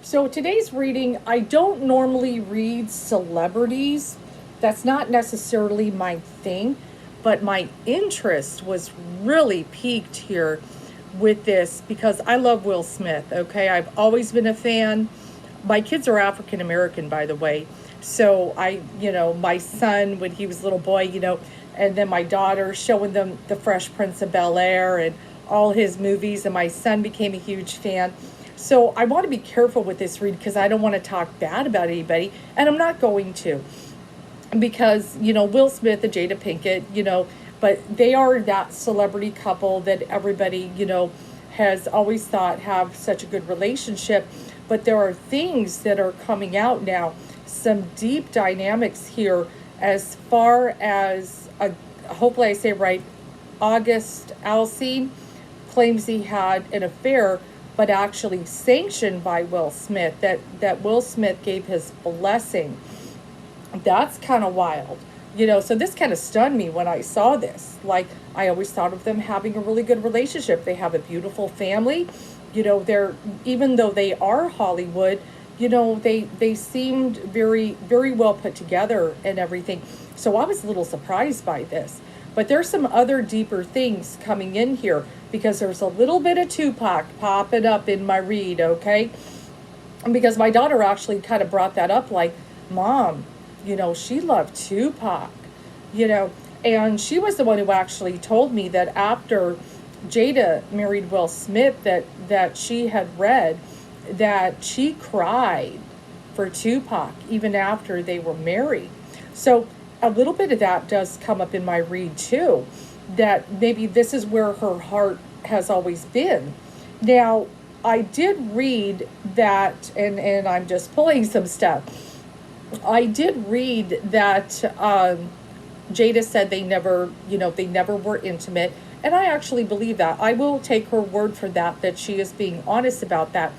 So today's reading, I don't normally read celebrities. That's not necessarily my thing, but my interest was really piqued here with this because I love Will Smith, okay? I've always been a fan. My kids are African American, by the way. So my son, when he was a little boy, and then my daughter showing them The Fresh Prince of Bel-Air and all his movies, and my son became a huge fan. So I want to be careful with this read because I don't want to talk bad about anybody, and I'm not going to because Will Smith and Jada Pinkett, but they are that celebrity couple that everybody has always thought have such a good relationship. But there are things that are coming out now, some deep dynamics here, as far as hopefully I say it right, August Alsine claims he had an affair, but actually sanctioned by Will Smith, that Will Smith gave his blessing. That's kind of wild. So this kind of stunned me when I saw this. Like, I always thought of them having a really good relationship. They have a beautiful family. They're, even though they are Hollywood, they seemed very, very well put together and everything. So I was a little surprised by this. But there's some other deeper things coming in here because there's a little bit of Tupac popping up in my read, okay? Because my daughter actually kind of brought that up, like, Mom, she loved Tupac, and she was the one who actually told me that after Jada married Will Smith, that she had read that she cried for Tupac even after they were married. So a little bit of that does come up in my read too, that maybe this is where her heart has always been. Now, I did read that, and I'm just pulling some stuff. I did read that Jada said they never were intimate. And I actually believe that. I will take her word for that she is being honest about that.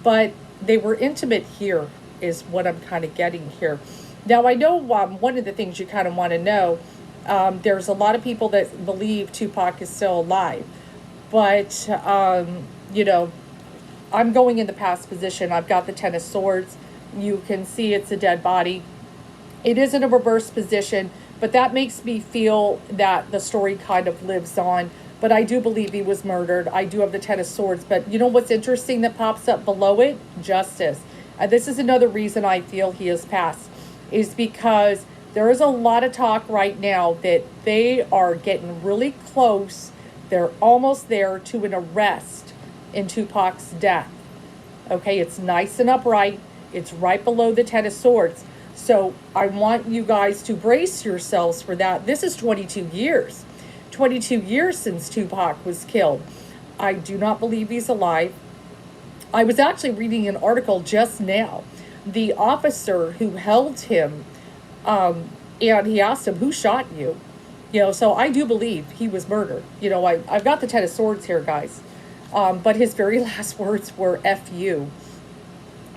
But they were intimate here is what I'm kind of getting here. Now, I know one of the things you kind of want to know, there's a lot of people that believe Tupac is still alive. But, I'm going in the past position. I've got the Ten of Swords. You can see it's a dead body. It is in a reverse position, but that makes me feel that the story kind of lives on. But I do believe he was murdered. I do have the Ten of Swords. But you know what's interesting that pops up below it? Justice. And this is another reason I feel he has passed, is because there is a lot of talk right now that they are getting really close. They're almost there to an arrest in Tupac's death. Okay, it's nice and upright. It's right below the Ten of Swords. So I want you guys to brace yourselves for that. This is 22 years. 22 years since Tupac was killed. I do not believe he's alive. I was actually reading an article just now. The officer who held him, and he asked him, who shot you? So I do believe he was murdered. I've got the Ten of Swords here, guys. But his very last words were F you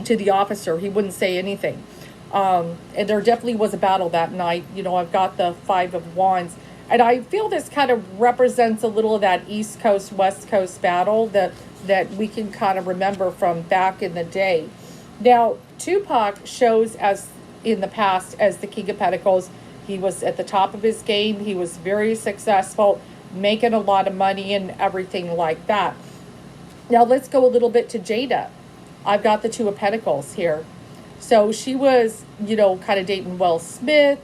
to the officer. He wouldn't say anything. And there definitely was a battle that night. I've got the Five of Wands. And I feel this kind of represents a little of that East Coast, West Coast battle that we can kind of remember from back in the day. Now, Tupac shows as in the past as the King of Pentacles. He was at the top of his game. He was very successful, making a lot of money and everything like that. Now, let's go a little bit to Jada. I've got the Two of Pentacles here. So she was, kind of dating Will Smith,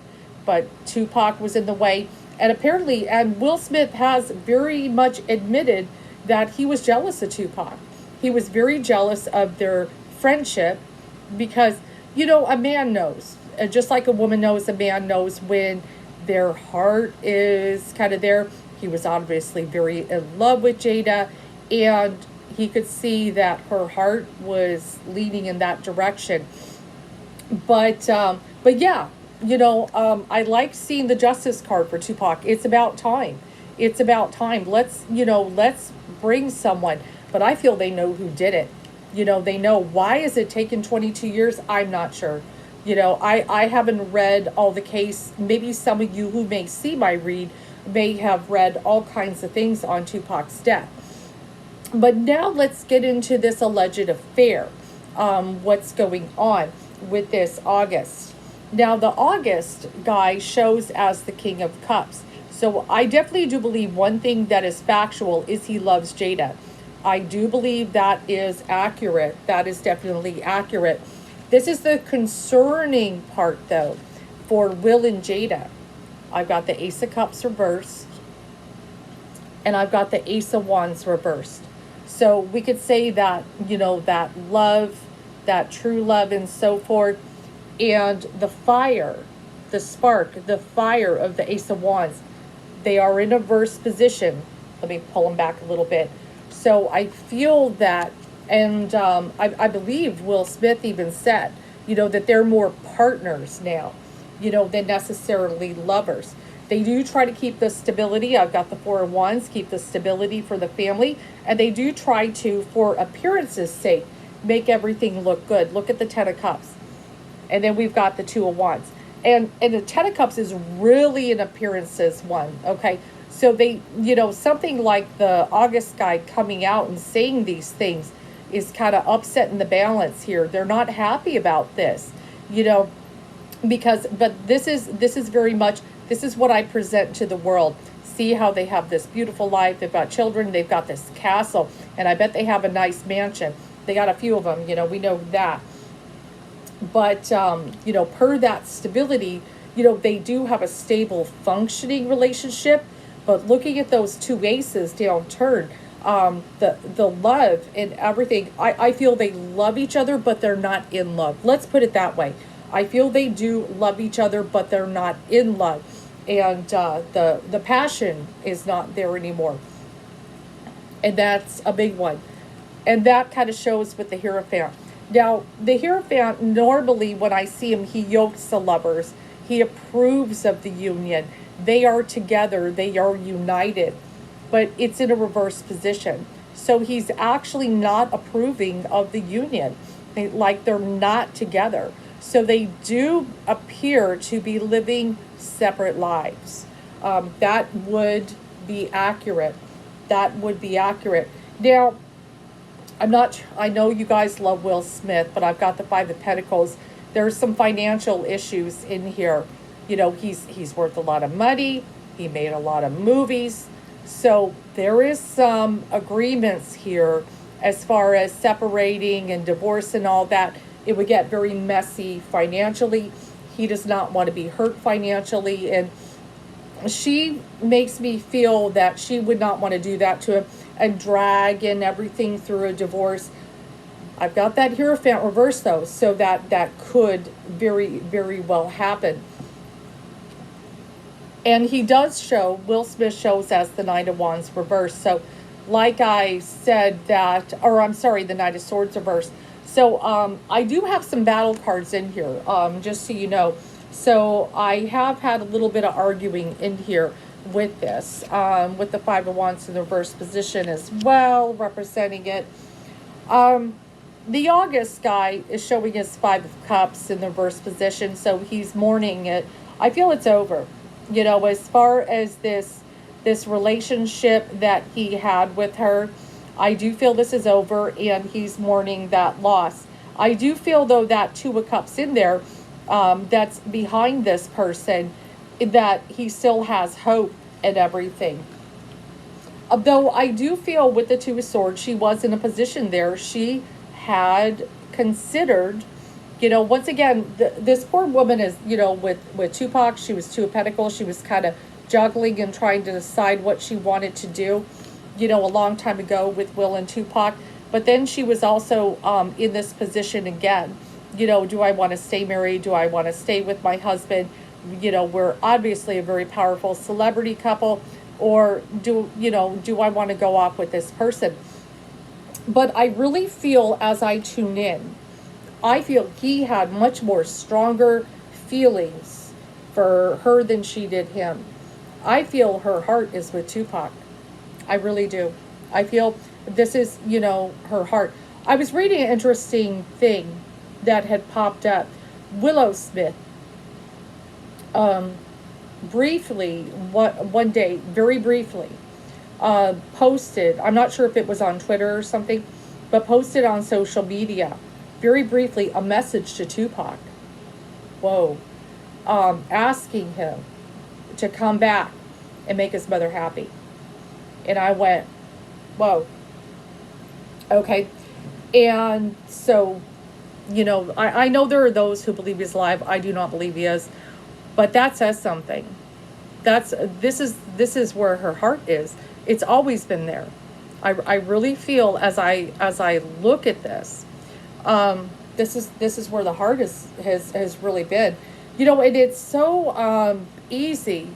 but Tupac was in the way. And apparently, and Will Smith has very much admitted that he was jealous of Tupac. He was very jealous of their friendship because, a man knows. Just like a woman knows, a man knows when their heart is kind of there. He was obviously very in love with Jada, and he could see that her heart was leaning in that direction. But yeah, I like seeing the Justice card for Tupac. It's about time. It's about time. Let's bring someone. But I feel they know who did it. They know. Why is it taken 22 years? I'm not sure. I haven't read all the case. Maybe some of you who may see my read may have read all kinds of things on Tupac's death. But now let's get into this alleged affair. what's going on with this August. Now, the August guy shows as the King of Cups. So I definitely do believe one thing that is factual is he loves Jada. I do believe that is accurate. That is definitely accurate. This is the concerning part, though, for Will and Jada. I've got the Ace of Cups reversed, and I've got the Ace of Wands reversed. So we could say that, that love, that true love and so forth, and the fire, the spark, the fire of the Ace of Wands, they are in a reverse position. Let me pull them back a little bit. So I feel that, and I believe Will Smith even said, that they're more partners now, than necessarily lovers. They do try to keep the stability. I've got the Four of Wands, keep the stability for the family. And they do try to, for appearance's sake, make everything look good. Look at the Ten of Cups. And then we've got the Two of Wands. And the Ten of Cups is really an appearances one, okay? So they, something like the August guy coming out and saying these things is kind of upsetting the balance here. They're not happy about this, because, but this is very much, this is what I present to the world. See how they have this beautiful life. They've got children. They've got this castle. And I bet they have a nice mansion. They got a few of them, we know that. But, per that stability, they do have a stable functioning relationship. But looking at those two aces down turn, the love and everything, I feel they love each other, but they're not in love. Let's put it that way. I feel they do love each other, but they're not in love. And the passion is not there anymore. And that's a big one. And that kind of shows with the Hierophant. Now, the Hierophant, normally when I see him, he yokes the lovers. He approves of the union. They are together. They are united. But it's in a reverse position. So he's actually not approving of the union. Like they're not together. So they do appear to be living separate lives. That would be accurate. That would be accurate. Now, I know you guys love Will Smith, but I've got the Five of Pentacles. There's some financial issues in here. He's worth a lot of money. He made a lot of movies. So there is some agreements here as far as separating and divorce and all that. It would get very messy financially. He does not want to be hurt financially. And she makes me feel that she would not want to do that to him and drag and everything through a divorce. I've got that Hierophant reverse though, so that could very, very well happen. And he does show, Will Smith shows as the Knight of Wands reverse. So like I said that, or I'm sorry, the Knight of Swords reverse. So I do have some battle cards in here, just so you know. So I have had a little bit of arguing in here with this, with the Five of Wands in the reverse position as well, representing it. The August guy is showing his Five of Cups in the reverse position, so he's mourning it. I feel it's over. As far as this relationship that he had with her, I do feel this is over, and he's mourning that loss. I do feel, though, that Two of Cups in there, that's behind this person, that he still has hope and everything. Though I do feel with the Two of Swords, she was in a position there. She had considered, once again, this poor woman is, with Tupac, she was Two of Pentacles. She was kind of juggling and trying to decide what she wanted to do, a long time ago with Will and Tupac. But then she was also in this position again. Do I want to stay married? Do I want to stay with my husband? We're obviously a very powerful celebrity couple. Or do I want to go off with this person? But I really feel, as I tune in, I feel he had much more stronger feelings for her than she did him. I feel her heart is with Tupac. I really do. I feel this is, her heart. I was reading an interesting thing that had popped up. Willow Smith, briefly, one day, very briefly, posted, I'm not sure if it was on Twitter or something, but posted on social media very briefly, a message to Tupac. Whoa. Asking him to come back and make his mother happy. And I went, whoa. Okay. And so, I know there are those who believe he's alive. I do not believe he is. But that says something. This is where her heart is. It's always been there. I really feel as I look at this, this is where the heart has really been. And it's so easy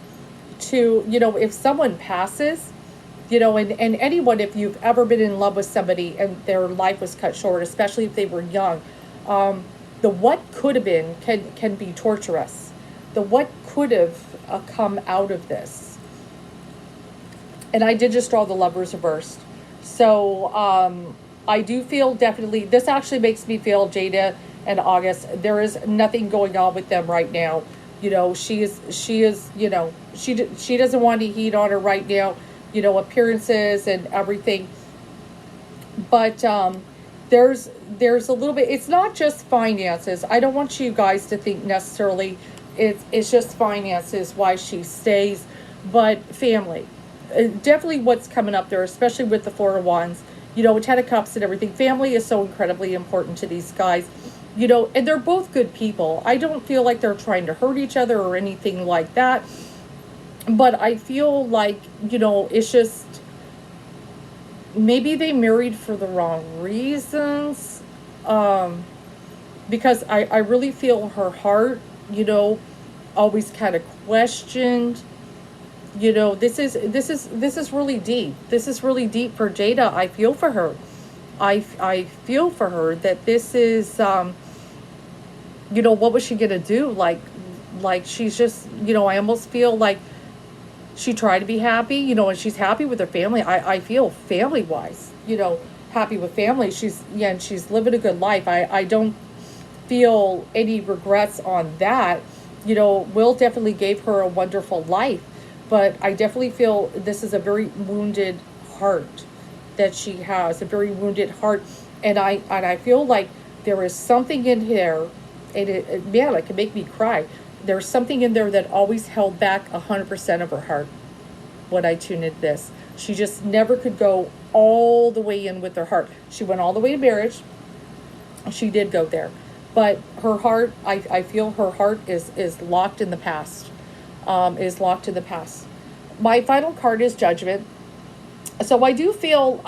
to, if someone passes, and anyone, if you've ever been in love with somebody and their life was cut short, especially if they were young, the what could have been can be torturous. The what could have come out of this. And I did just draw the Lovers reversed. So I do feel definitely, this actually makes me feel Jada and August, there is nothing going on with them right now. She doesn't want any heat on her right now, appearances and everything. But there's a little bit, it's not just finances. I don't want you guys to think necessarily it's just finances why she stays, but family. Definitely what's coming up there, especially with the Four of Wands, Ten of Cups and everything. Family is so incredibly important to these guys, and they're both good people. I don't feel like they're trying to hurt each other or anything like that. But I feel like, it's just, maybe they married for the wrong reasons. Because I really feel her heart, always kind of questioned. This is really deep. This is really deep for Jada. I feel for her. I feel for her that this is, what was she gonna do? Like she's just, I almost feel like she tried to be happy, and she's happy with her family. I feel family wise, happy with family. And she's living a good life. I don't feel any regrets on that. Will definitely gave her a wonderful life. But I definitely feel this is a very wounded heart that she has, a very wounded heart. And I feel like there is something in here, and it can make me cry. There's something in there that always held back 100% of her heart when I tuned into this. She just never could go all the way in with her heart. She went all the way to marriage. She did go there. But her heart, I feel her heart is locked in the past. Is locked in the past. My final card is Judgment. So I do feel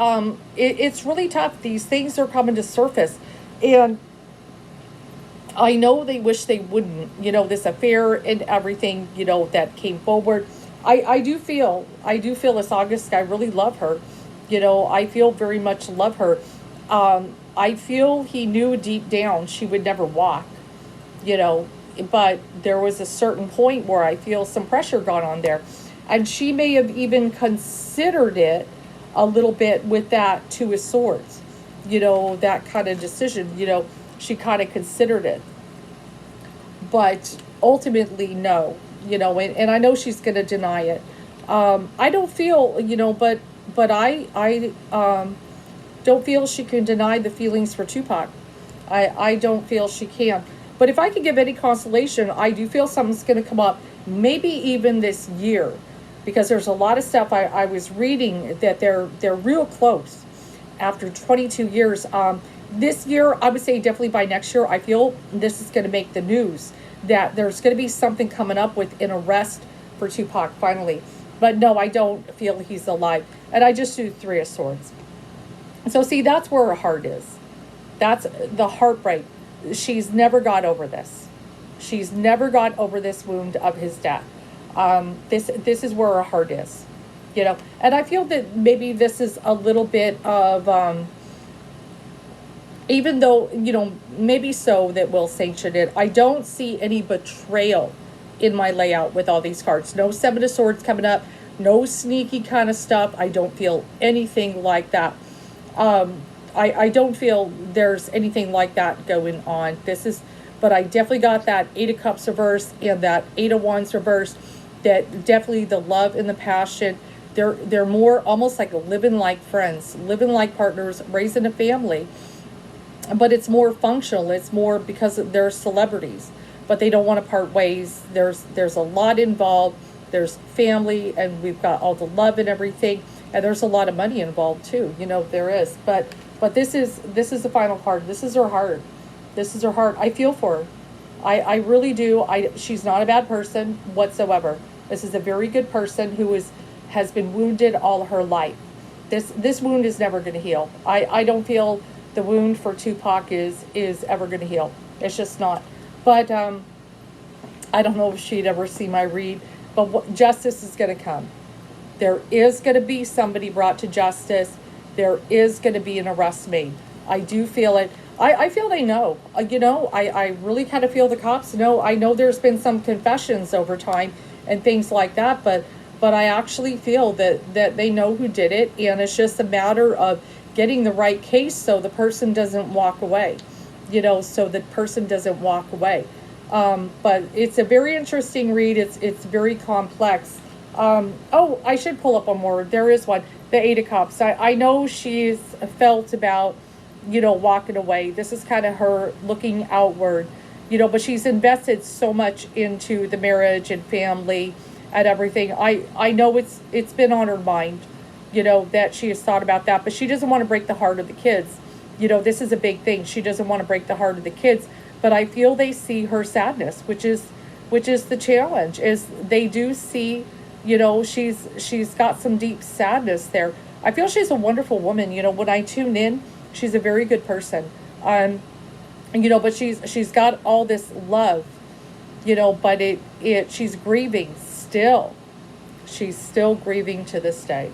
it's really tough. These things are coming to surface. And I know they wish they wouldn't. This affair and everything, that came forward. I do feel this August guy really love her. I feel very much love her. I feel he knew deep down she would never walk. But there was a certain point where I feel some pressure got on there. And she may have even considered it a little bit with that Two of Swords. That kind of decision, she kind of considered it. But ultimately, no. And I know she's going to deny it. I don't feel, but I don't feel she can deny the feelings for Tupac. I don't feel she can. But if I could give any consolation, I do feel something's going to come up, maybe even this year, because there's a lot of stuff I was reading that they're real close after 22 years. This year, I would say definitely by next year, I feel this is going to make the news, that there's going to be something coming up with an arrest for Tupac finally. But no, I don't feel he's alive. And I just do Three of Swords. So see, that's where her heart is. That's the heartbreak. She's never got over this. She's never got over this wound of his death. This is where her heart is, And I feel that maybe this is a little bit of, even though, maybe so that Will sanction it, I don't see any betrayal in my layout with all these cards. No Seven of Swords coming up. No sneaky kind of stuff. I don't feel anything like that. I don't feel there's anything like that going on. But I definitely got that Eight of Cups reversed and that Eight of Wands reversed. That definitely the love and the passion. They're more almost like living like friends, living like partners, raising a family. but it's more functional. It's more because they're celebrities, but they don't want to part ways. There's a lot involved. There's family, and we've got all the love and everything, and there's a lot of money involved too. There is. But this is the final card. This is her heart. This is her heart. I feel for her. I really do. She's not a bad person whatsoever. This is a very good person who has been wounded all her life. This wound is never going to heal. I don't feel the wound for Tupac is ever going to heal. It's just not. But I don't know if she'd ever see my read. But justice is going to come. There is going to be somebody brought to justice. There is going to be an arrest made. I do feel it. I feel they know. I really kind of feel the cops know. I know there's been some confessions over time and things like that, but I actually feel that they know who did it, and it's just a matter of getting the right case so the person doesn't walk away. So the person doesn't walk away. But it's a very interesting read. It's very complex. I should pull up one more. There is one. The Eight of Cups. I know she's felt about, walking away. This is kind of her looking outward, but she's invested so much into the marriage and family and everything. I know it's been on her mind, that she has thought about that, but she doesn't want to break the heart of the kids. This is a big thing. She doesn't want to break the heart of the kids, but I feel they see her sadness, which is the challenge, is they do see, she's got some deep sadness there. I feel she's a wonderful woman. When I tune in, she's a very good person. But she's got all this love, but she's grieving still. She's still grieving to this day.